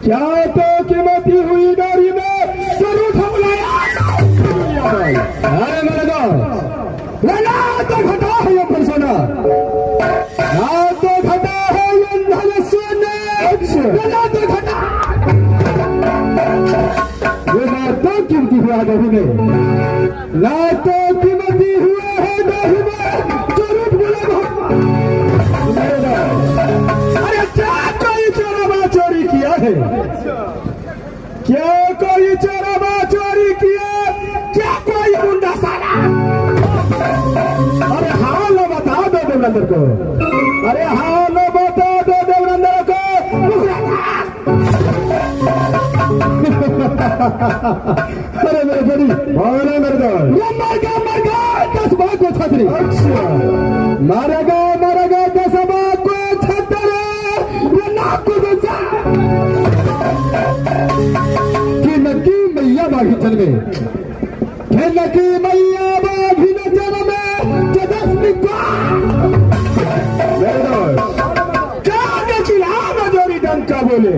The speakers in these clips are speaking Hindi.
क्या तो कीमती हुई डोरी में जरूर बुलाया। अरे मेरे दोस्त, ना तो घटा है ये फरसाना, ना तो घटा है ये सोने, ना तो घटा ये ना तो कीमती हुआ डोरी में, ना तो कीमती हुआ है डोरी में जरूर बुलाया। अरे क्या कोई चोरबा चोरी किया है? क्या कोई चोरबा चोरी किया? क्या कोई गुंडा साला? अरे हाल बता दो देवरंदर को, अरे हाल बता दो देवरंदर को। अरे मेरे बड़ी अरे मेरे दो मर गया 10 बाग को छतरी। अच्छा मारेगा 10 बाग को छतरी, ये नाक को गुस्सा कि नकी मैया बागी जन्मे, कि नकी मैया बागी न जन्मे जदस्मी को क्या नकीला मजोरी डंका बोले,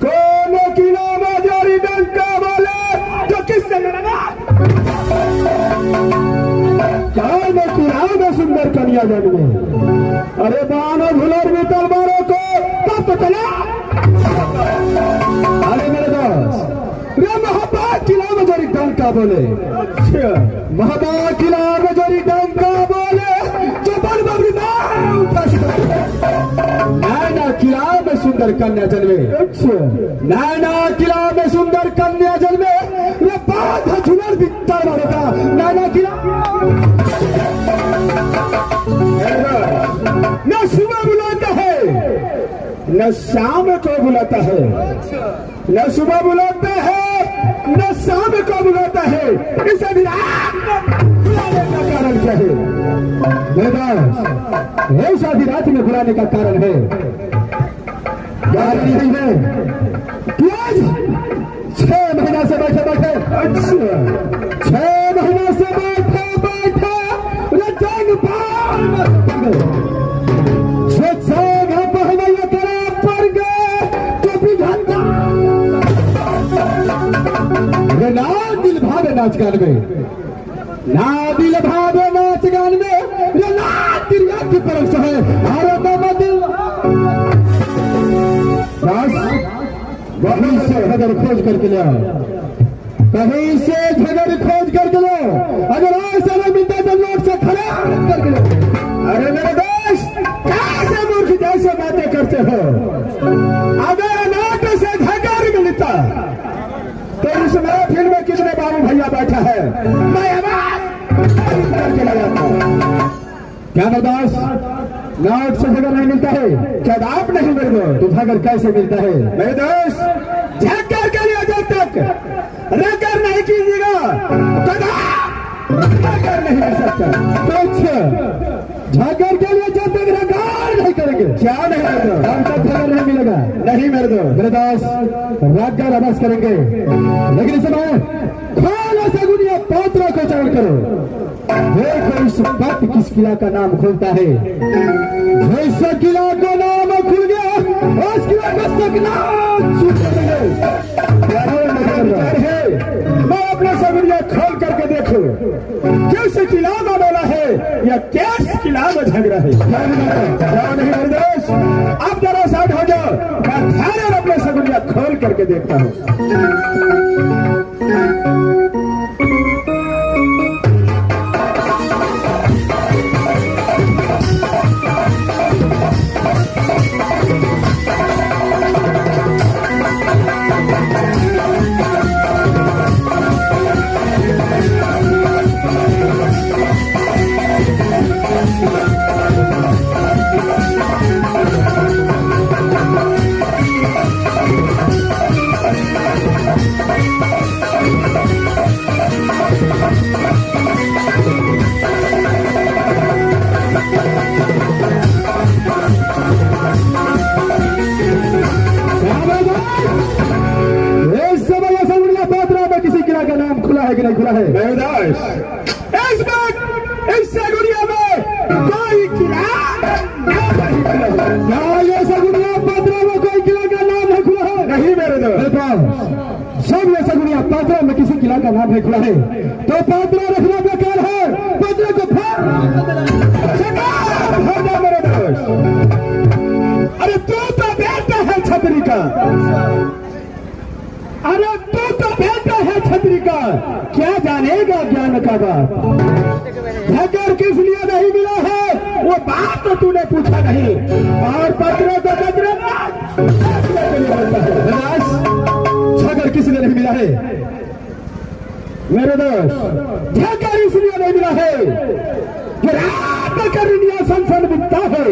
कौन नकीला मजोरी डंका बोले तो किसने लगा? क्या नकीला में सुंदर कन्या जन्मे, अरे बानो भुलर भी तलवारों को तब तो चला। अरे मेरे दोस्त, रे महाबा किला में जोरी डंका बोले, महाबा किला में जोरी डंका बोले जो बल बबरी नैना किला में सुंदर कन्या जन्मे, नैना किला में सुंदर कन्या जन्मे, रे बात झुलर भी तलवारों का नैना किला। न सुबह बुलाता है न शाम को बुलाता है, न सुबह बुलाता है न शाम को बुलाता है, इसे भी बुलाने का कारण क्या है? ऐसा भी रात में बुलाने का कारण है नहीं है। 6 महीना से बैठे बैठे, अच्छा 6 महीना से बैठे बैठे रंग पार ना दिल भावे नाच गान में, ना दिल भावे नाच गान में, ये ना दिल की परख है भारत में दिल। बस वहीं से झगड़ खोज करके ले आओ, कहीं से झगड़ खोज करके ले आओ, अगर ऐसा नहीं मिलता तो लोग से खड़े करके ले। अरे मेरे दोस्त, कैसे मूर्ख जैसे बातें करते हो? अगर नाट से झगड़ मिलता तो इस महफिल में कितने बाबू भैया बैठा है, मैं आवाज करके लगाता। क्या बर्दाश्त, नाट से झगड़ नहीं मिलता है, क्या आप नहीं मेरे दो तो झगड़ कैसे मिलता है? मेरे दोस्त, झगड़ के लिए जब तक रगड़ नहीं कीजिएगा झगड़ नहीं मिल सकता। तो अच्छा झगड़ के लिए जब तक रगड़ नहीं करेंगे क्या नहीं मिलेगा, तब तक झगड़ नहीं मिलेगा। नहीं मेरे दो मेरे दोस्त, रगड़ अभ्यास करेंगे, लेकिन इस समय खाना सगुनिया पात्रा को चरण करो। देखो इस वक्त किस किला का नाम खुलता है। जैसे किला का नाम खुल गया उस किला का नाम मैं अपना सगुनिया खोल करके देखो किस किला में बोला है या किस किला में झगड़ा है। नहीं दोस्त, आप जरा साइड हो जाओ, मैं ध्यान अपने सगुनिया खोल करके देखता हूँ। है कि नहीं खुला है? इस बार इस सगुनिया में कोई किला नहीं खुला है। ये सगुनिया पत्रों में कोई किला का नाम सब ये सगुनिया पात्रा में किसी किला का नाम नहीं खुला है तो पात्रा रखना बेकार है। पात्रा को मेरे दोस्त। अरे तू तो बेटा है छतरी का, अरे तू तो बेटा है छतरी का, क्या जानेगा ज्ञान का बात। धगर किस लिए नहीं मिला है वो बात तो तूने पूछा नहीं, और पत्रों को झगर किस लिए नहीं मिला है मेरे दोस्त। झगर इसलिए नहीं मिला है कि रात कर संसन बिकता है।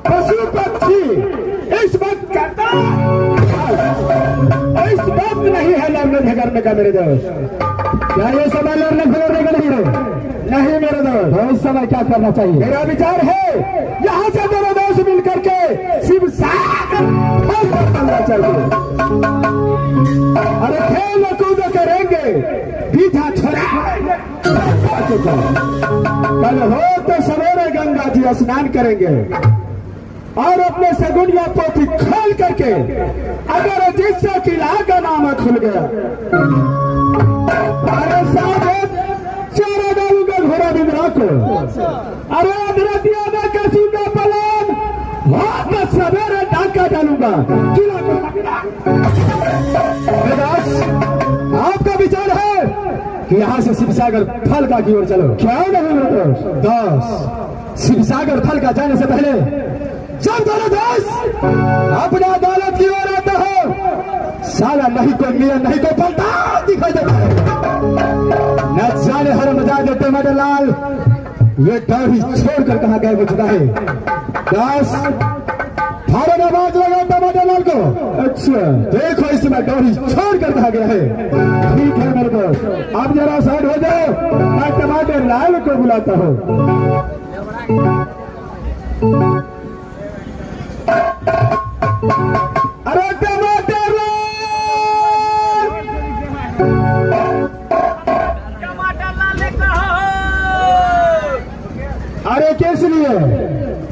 पशु पक्षी इस वक्त नहीं है लड़ने झगड़ने का मेरे दोस्त। क्या ये समय लड़ने झगड़ने का नहीं है? नहीं मेरे दोस्त। तो इस समय क्या करना चाहिए? मेरा विचार है यहाँ से दोनों दोस्त मिलकर के शिव सागर करना चाहिए। अरे खेल कूद करेंगे, पीछा छोड़ा कल हो तो सवेरे गंगा जी स्नान करेंगे और अपने सगुनिया पोथी खोल करके अगर जिससे किला का नाम खुल गया, अरे साहब चारा डालूंगा घोड़ा बिंद्रा को। अरे अधरतिया में कसी का पलान तो सवेरे डाका डालूंगा किला को। आपका विचार है कि यहाँ से शिवसागर थलका की ओर चलो, क्या नहीं दोस्त। शिवसागर थलका जाने से पहले जब दोनों दोस्त अपना अदालत की ओर आता हो, साला नहीं कोई मिया नहीं कोई पलटा दिखाई देता है। न जाने हर मजा देते टमाटर लाल ये दाढ़ी छोड़कर कहाँ गए हो चुका है। दास फारन आवाज लगा टमाटर लाल को। अच्छा देखो इस समय दाढ़ी छोड़कर कहाँ गया है। ठीक है मेरे दोस्त, आप जरा साइड हो जाओ, मैं टमाटर लाल को बुलाता हूँ। अरे टमाटर लाल ने कहो। अरे किस लिए?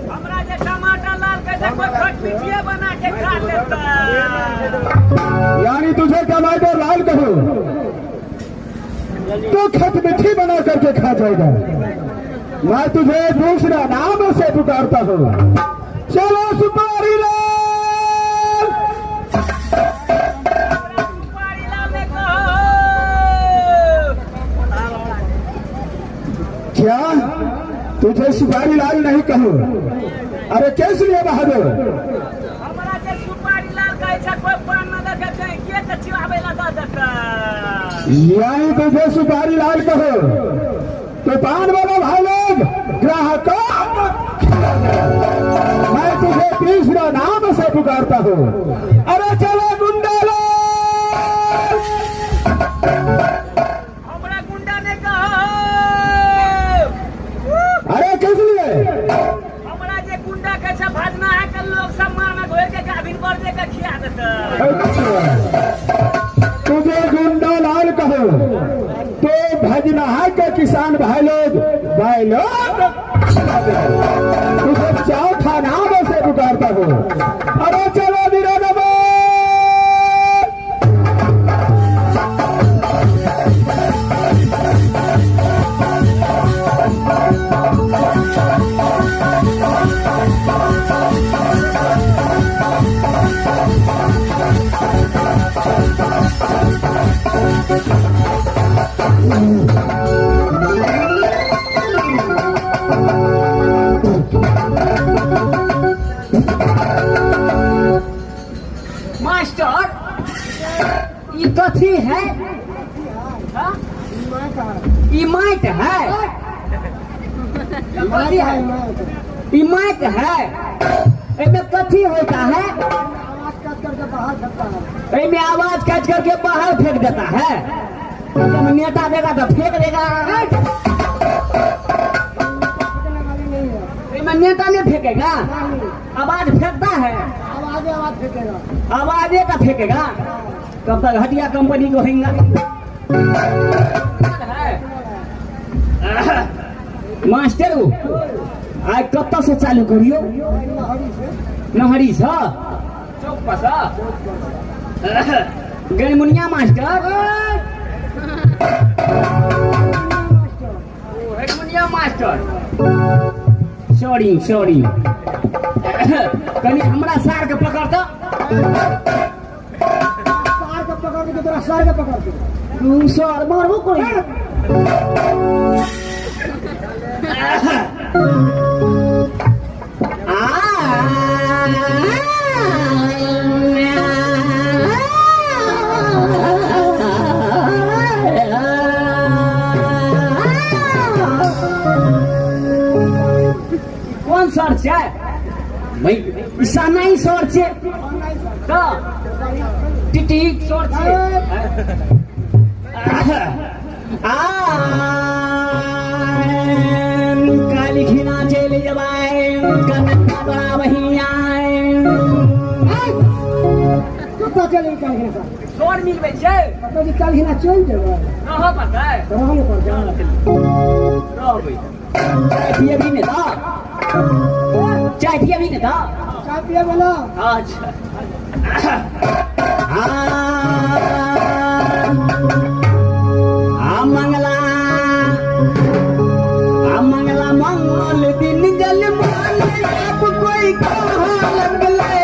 हमरा जे टमाटर लाल के देखो खटमिठिया बना के खा लेता। यानी तुझे टमाटर लाल कहो तो खटमिठी बना करके खा जाएगा। मैं तुझे दूसरा नाम से पुकारता हूँ। चलो सुपारी लाल। सुपारी लाल ने कहो। क्या तुझे सुपारी लाल नहीं कहो? अरे कैसे लिए बहादुर? हमरा जे सुपारी लाल कहे छै कोई पान न देखे छै के त चिवाबे लगा देता। यानी तुझे सुपारी लाल कहो तो पान वाला भाई लोग ग्राहकों मैं तुझे तीसरा नाम से पुकारता हूँ। अरे चलो गुंडा लो। हमरा गुंडा ने कहो। अरे किस लिए? हमरा जे गुंडा के छै भजना है कल लोग सम्मान में घोर के गाभिन कर दे के खिया देता। तुझे गुंडा लाल कहो तो भजनहा के किसान भाई लोग तुझे चौथा नाम से पुकारता हूँ। अरे चलो निरानबे। मास्टर ये कथी है? ये माइट है। ये माइट है। इसमें कथी होता है? इसमें आवाज काट करके बाहर फेंक देता है। जब नेता देगा तो फेंक देगा। इसमें नेता नहीं फेंकेगा, आवाज फेंकता है। आवाजे का फेंकेगा। कब तक हटिया कंपनी को होगा? मास्टर आज कब तक से चालू करियो? नहरी से चौक पर सा गणमुनिया मास्टर हेडमुनिया मास्टर सॉरी कनी हमरा सार के पकड़ तो सार के पकड़ के तोरा सार के पकड़ के तू सर मारबो कोई कौन सर छै भाई ईसा नहीं सर छै तो टिटिक सर छै काली खिना चले जबाए कन्ना बड़ा वही आए कत्ता चले काल के साथ सर मिलबे छै कत्ता जी काल के चल जेबे रह पड़तै रहले पर जा रहबै चाय पिए भी नहीं था चाय पिए भी नहीं था चाय पिए वाला अच्छा मंगला मंगल दिन जल माले अब कोई कहाँ लगले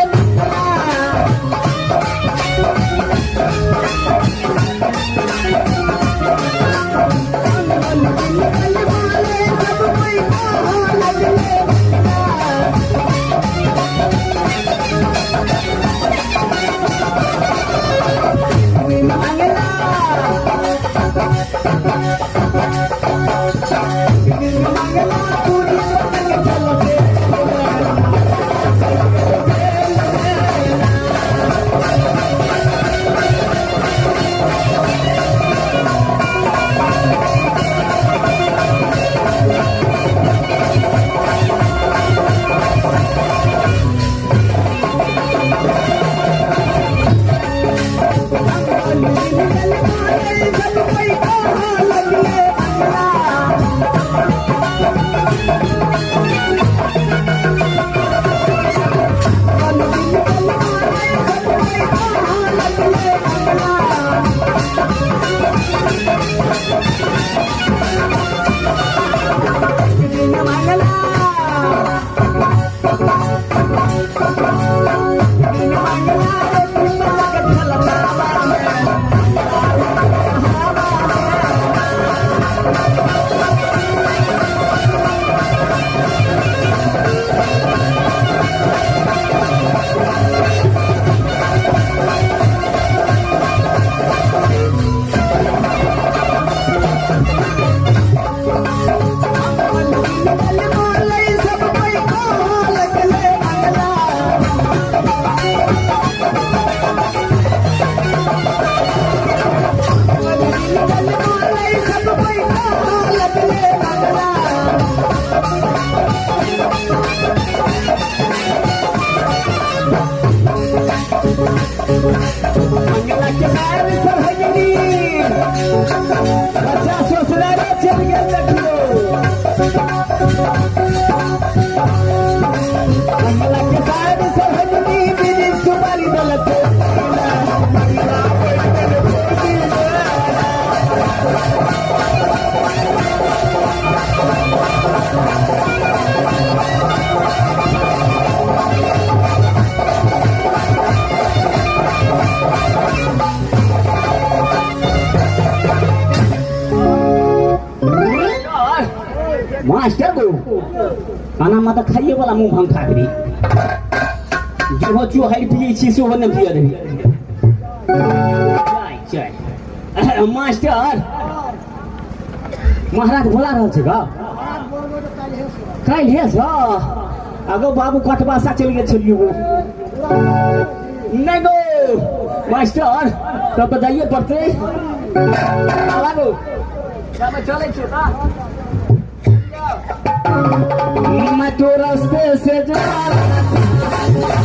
मास्टर को खाना मत खाइए वाला मुंह भंग खा करी जो हो चो हाई पिए छी सो न पिए रही चाय चाय मास्टर महाराज बोला रहल छै गा काल है सा अगो बाबू कटवा सा चल गेल छलियो नहीं गो मास्टर तब बताइए पड़ते लागो सब चले छै का मैं तो रास्ते से जा रहा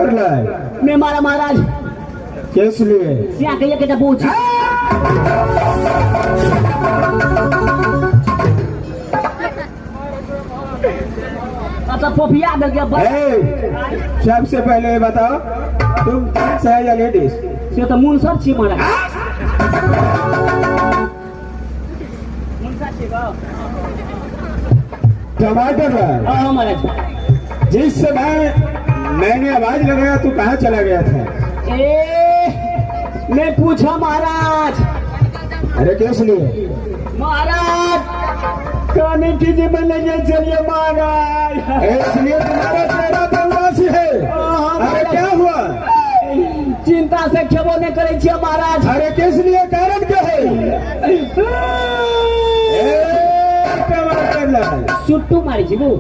टमाटर लाए मैं मारा महाराज किस लिए? क्या कहिए के पूछ अच्छा पोपिया दे के सबसे पहले ये बताओ तुम जेंट्स है या लेडीज? से तो मुनसर छी महाराज मुनसर छी का टमाटर लाए हां महाराज जिस समय मैंने आवाज लगाया तू कहाँ चला गया था? मैं पूछा महाराज अरे किस लिए? महाराज खाने की जीवन लेके चलिए महाराज इसलिए तुम्हारा चेहरा तो उदासी है। अरे क्या हुआ? चिंता से खेबो नहीं करे छिए महाराज अरे किस लिए? कारण क्या है? टमाटर लाए सुट्टू मारी छी वो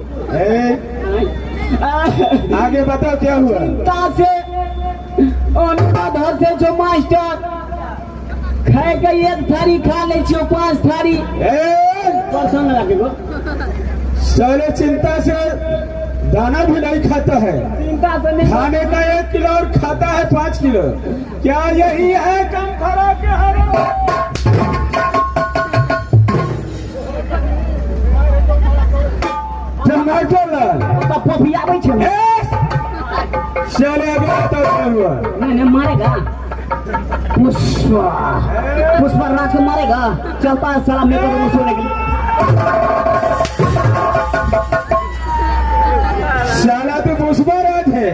आगे बताओ क्या हुआ? चिंता से घर से जो मास्टर खाए के एक थारी खा ले छियो 5 थारी परसन लगा के गो साले चिंता से दाना भी नहीं खाता है, चिंता से नहीं खाने का 1 किलो और खाता है 5 किलो। क्या यही है कम खरा के हरो? टमाटर लाल तो पोपिया आबै छै चले आगे बताओ क्या हुआ? नहीं मारेगा पुष्पा राज को मारेगा चलता है साला मेरे को सोने के लिए साला तो पुष्पराज है।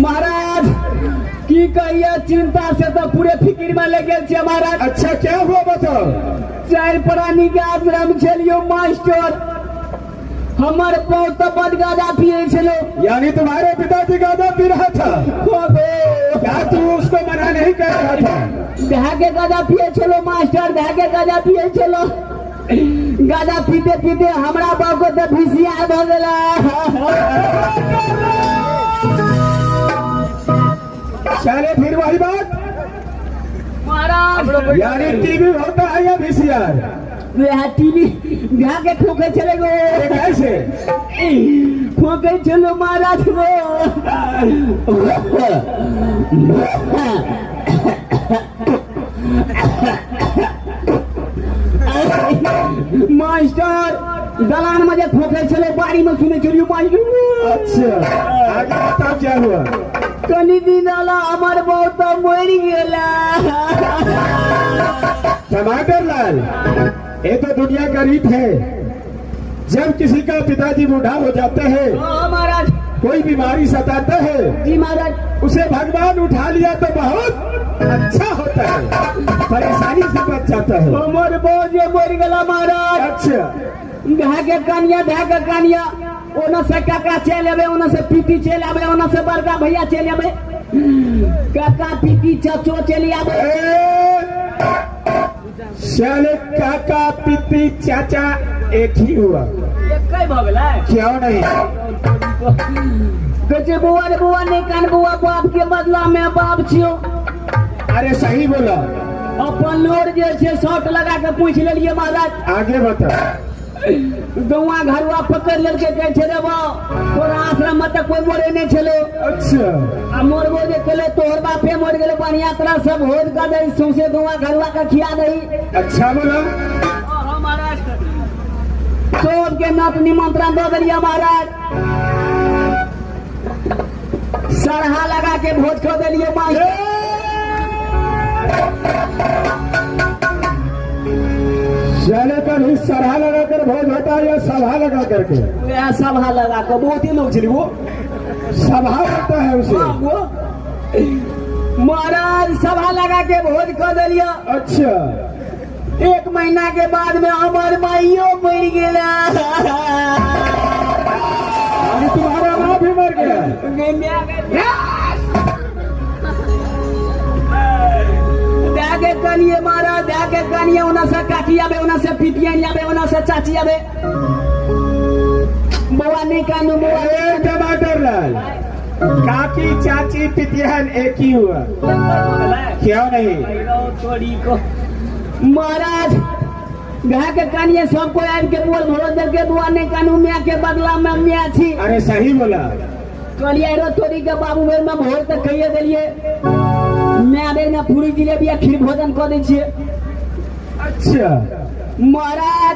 महाराज की कहिए चिंता से तो पूरे फिक्र में लगे छे महाराज। अच्छा क्या हुआ बताओ? 4 प्राणी के आश्रम छलियो मास्टर हमार बहुत बद गाजा पिए छलो यानी तुम्हारे पिताजी गाजा पी रहा था? क्या तू उसको मना नहीं कर रहा था? धागे गाजा पिए छलो मास्टर धागे गाजा पिए छलो गाजा पीते पीते हमरा बाप को तो भिसिया भ गेला साले फिर वही बात महाराज यानी टीवी होता है या वीसीआर? वह टीवी धागे ठोके चले गो कैसे ठोके चलो महाराज मास्टर दलान में जे ठोके चले बाड़ी में सुने चलियो मास्टर। अच्छा आगे बताओ क्या हुआ? कनी दिन वाला हमार बहुत मर गेला टमाटर लाल ये तो दुनिया का रीत है। जब किसी का पिताजी बूढ़ा हो जाता है महाराज कोई बीमारी सताता है जी महाराज उसे भगवान उठा लिया तो बहुत अच्छा होता है, परेशानी से बच जाता है। हमार बहुत जे मर गेला महाराज। अच्छा धागे कानिया ओना से काका चल आवे ओना से पीती चल आवे ओना से बड़का भैया चल आवे काका पीती चाचो चल आवे साले काका पिती चाचा एक ही हुआ एक कई भ गेला क्यों नहीं? कचे बुआ रे बुआ नहीं कान बुआ बाप के बदला में बाप छियो। अरे सही बोला। अपन लोर जे छे शॉट लगा के पूछ लेलिए महाराज। आगे बता। गौवा घरवा पकड़ लेके कहे छे रे बा तोरा आश्रम में कोई मोरे नहीं छलो। अच्छा आ मोरबो जे कले तोहर बापे मर गेले बढ़िया तरह सब होद का दई सौसे गौवा घरवा का खिया दई। अच्छा बोला। हां महाराज सब के नात निमंत्रण दे दिया महाराज। सरहा लगा के भोज खो दिलिए मास्टर। चले पर ही सरहा लगा कर भोज होता है या सभा लगा करके? वह सभा लगा कर बहुत ही लोग चली वो सभा होता है उसे। वो महाराज सभा लगा के भोज कर दिलिया। अच्छा 1 महीना के बाद में हमार माइयो मर गेला। अरे तुम्हारा माँ भी मर गया? धागे कनिए मारा धागे कनिए उना से काकी आवे उना से पितिया आवे उना से चाची आवे बुआ नहीं कानू बुआ ए टमाटर लाल काकी चाची पितिहन एक ही हुआ क्यों नहीं? महाराज घा के कानिए सबको आबि के बोल भरो दे के बुआ ने कानू मिया के बदला में मिया छी अरे सही बोला। कहलिए रो तोरी के बाबू बेर में भोर तक कहिए देलिए मैं बेर में पूरी जिलेबी खीर भोजन कर दै छिए। अच्छा महाराज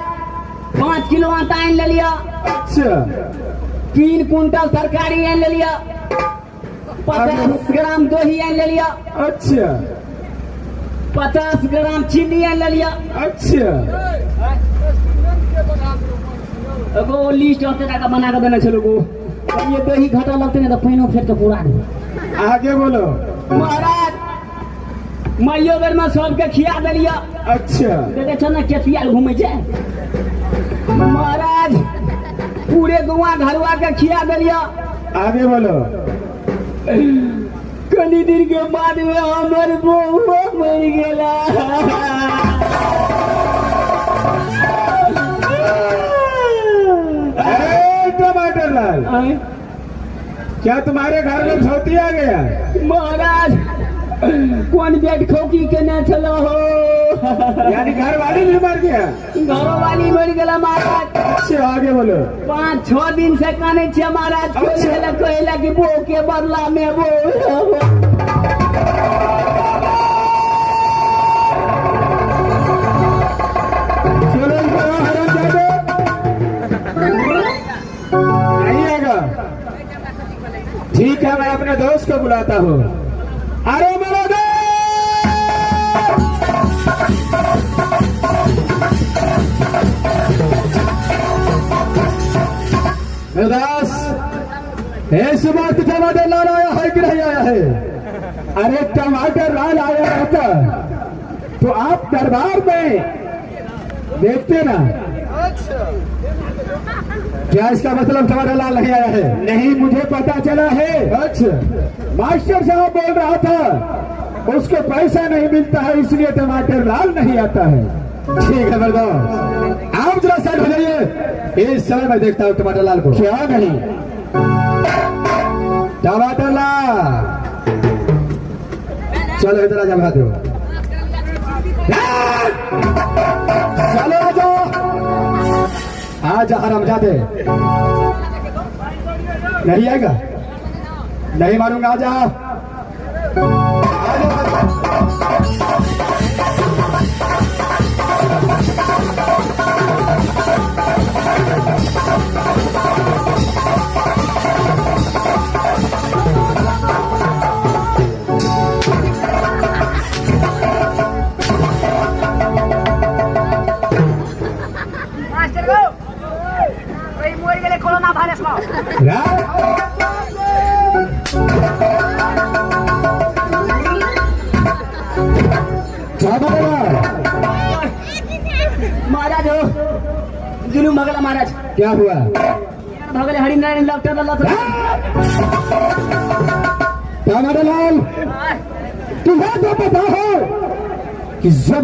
5 किलो आटा आन ले लिया, अच्छा 3 कुंटल तरकारी आन ले लिया, 50 ग्राम दही आन ले लिया, अच्छा 50 ग्राम चीनी आन ले लिया। अच्छा एगो लिस्ट होते का बना के देने छलो गो ये दही घटा लगते नहीं तो पानी फेर के पूरा दे। आगे बोलो। महाराज माइयो बेर में सबके खिया देलिया। अच्छा देखे छ ना केतिया घूमे छै। महाराज पूरे गुआ घरवा के खिया देलिया। आगे बोलो। कनी दिन के बाद में हमर बहू मर गेला। अरे टमाटर लाल क्या तुम्हारे घर में धोती आ गया? महाराज कौन बेट खोकी के न चलो हो यानी घर वाली भी मर गया? घरों वाली मर गेला महाराज। अच्छा आगे बोलो। 5-6 दिन से काने छे महाराज। अच्छा। कहला कि वो के बदला में वो चलो हरामजादे नहीं आएगा। ठीक है मैं अपने दोस्त को बुलाता हूँ। अरे मेरा दास इस वक्त टमाटर लाल आया है कि नहीं आया है? अरे टमाटर लाल आया रहता तो आप दरबार में देखते ना। क्या इसका मतलब टमाटर लाल नहीं आया है? नहीं मुझे पता चला है। अच्छा मास्टर साहब बोल रहा था उसको पैसा नहीं मिलता है इसलिए टमाटर लाल नहीं आता है। ठीक है बरदास आप जरा साइड हो जाइए। इस समय मैं देखता हूँ टमाटर लाल को। क्या नहीं टमाटर लाल चलो इधर आजा भाग दो। चलो आ जाओ आजा हरामजादे। नहीं आएगा? नहीं मारूंगा आजा। मास्टर को कोई मोर गेले कोरोना वायरस में महाराज हो जुलूम भगला महाराज। क्या हुआ? भगले हरिनारायण डॉक्टर टमाटर लाल तुम्हें तो पता है कि जब